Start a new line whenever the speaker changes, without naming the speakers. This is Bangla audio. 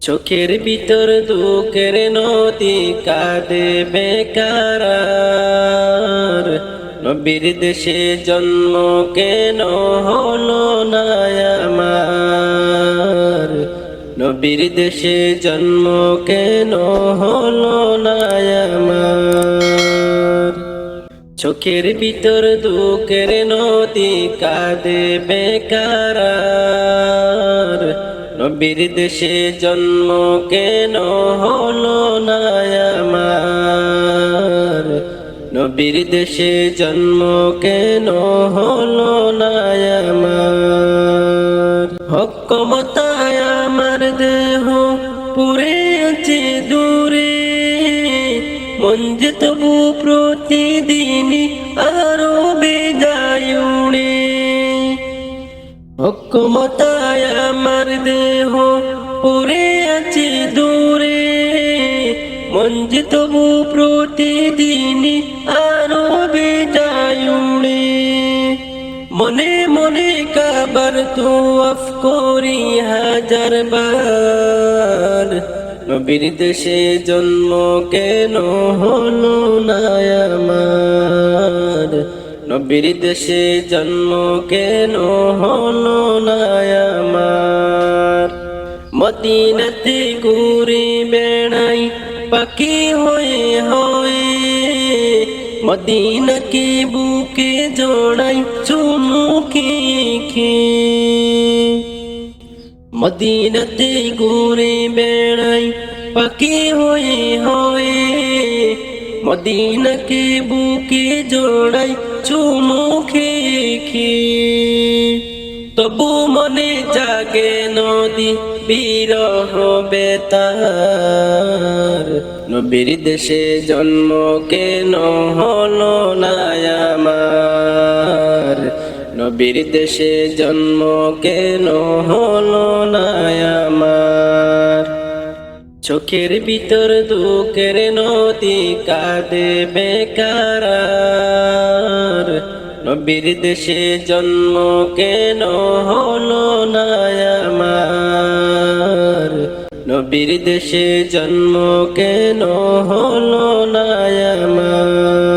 চোখের ভিতর দুঃখের নদী কাঁদে বেকার। নবীর দেশে জন্ম কেন হলো না আমার? নবীর দেশে জন্ম কেন হলো না আমার? চোখের ভিতর দুঃখের নদী কাঁদে বেকার। নবীর দেশে জন্ম কেন হলো না আমার? নবীর দেশে জন্ম কেন হলো না আমার? হক ক্ষমতায় আমার দেহ পুরে আছে দূরে, মন যে তবু প্রতিদিনই আরো বেগায় উড়ে। হক ক্ষমতায় আমার দেহ পুরে আছে দূরে, মন যে তবু প্রতিদিনই আরো বেগায় উড়ে। মনে মনে কাবার তোয়াফ করি হাজার বার, নবীর দেশে জন্ম কেন হলো না আমার? নবীর দেশে জন্ম কেন হলো না আমার? মদিনাতে ঘুরে বেড়াই পাখি হয়ে হয়ে, মদিনাকে বুকে জড়াই চুমুকে খেয়ে। মদিনাতে ঘুরে বেড়াই পাখি হয়ে হয়ে, মদিনাকে বুকে জড়াই চুমুকে খেয়ে। তবু মনে জাগে নদী বিরহ বেতার, নবীর দেশে জন্ম কেন হলো না আমার? নবীর দেশে জন্ম কেন হলো না আমার? চোখের ভিতর দুঃখের নদী কাঁদে বেকার। নবীর দেশে জন্ম কেন হলো না আমার? নবীর দেশে জন্ম কেন হলো না আমার?